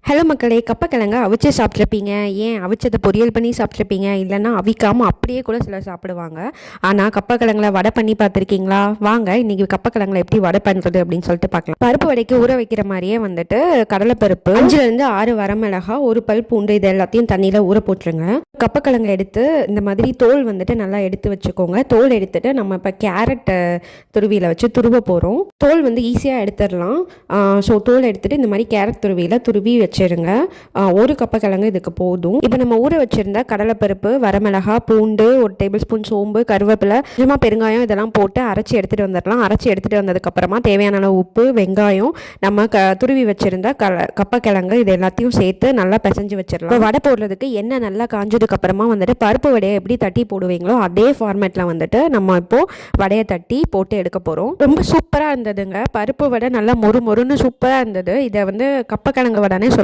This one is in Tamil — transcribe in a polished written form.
ஹலோ மக்களே, கப்பக்கிழங்க அவிச்சு சாப்பிட்ருப்பீங்க. ஏன் அவிச்சதை பொரியல் பண்ணி சாப்பிட்ருப்பீங்க, இல்லைன்னா அவிக்காமல் அப்படியே கூட சிலர் சாப்பிடுவாங்க. ஆனால் கப்பக்கிழங்குல வடை பண்ணி பார்த்துருக்கீங்களா? வாங்க இன்றைக்கி கப்பக்கிழங்குல எப்படி வடை பண்ணுறது அப்படின்னு சொல்லிட்டு பார்க்கலாம். பருப்பு வடைக்கு ஊற வைக்கிற மாதிரியே வந்துட்டு கடலைப்பருப்பு, 5லேருந்து 6 வரமிளகா, ஒரு பல் பூண்டு, இது எல்லாத்தையும் தண்ணியில் ஊற போட்டுருங்க. கப்பக்கிழங்கு எடுத்து இந்த மாதிரி தோல் வந்துட்டு நல்லா எடுத்து வச்சுக்கோங்க. தோல் எடுத்துட்டு நம்ம இப்போ கேரட்டை துருவியில் வச்சு துருவ போகிறோம். தோல் வந்து ஈஸியாக எடுத்துடலாம். ஸோ தோல் எடுத்துகிட்டு இந்த மாதிரி கேரட் துருவி வச்சிருங்க. ஒரு கப்பக்கிழங்கு இதுக்கு போதும். இப்போ நம்ம ஊற வச்சிருந்த கடலைப்பருப்பு, வரமிளகா, பூண்டு, 1 டேபிள் ஸ்பூன் சோம்பு, கருவேப்பிலை, கொஞ்சமாக பெருங்காயம் இதெல்லாம் போட்டு அரைச்சி எடுத்துகிட்டு வந்துடலாம். அரைச்சி எடுத்துகிட்டு வந்ததுக்கப்புறமா தேவையான அளவு உப்பு, வெங்காயம், நம்ம துருவி வச்சிருந்த கப்பக்கிழங்கு இது எல்லாத்தையும் சேர்த்து நல்லா பிசைஞ்சு வச்சிடலாம். இப்போ வடை போடுறதுக்கு எண்ணெய் நல்லா காஞ்சதுக்கப்புறமா வந்துட்டு பருப்பு வடையை எப்படி தட்டி போடுவீங்களோ அதே ஃபார்மேட்டில் வந்துட்டு நம்ம இப்போது வடையை தட்டி போட்டு எடுக்க போகிறோம். ரொம்ப சூப்பராக இருந்ததுங்க. பருப்பு வடை நல்லா மொறு மொறுன்னு சூப்பராக இருந்தது. இதை வந்து கப்பக்கிழங்கு வடைனே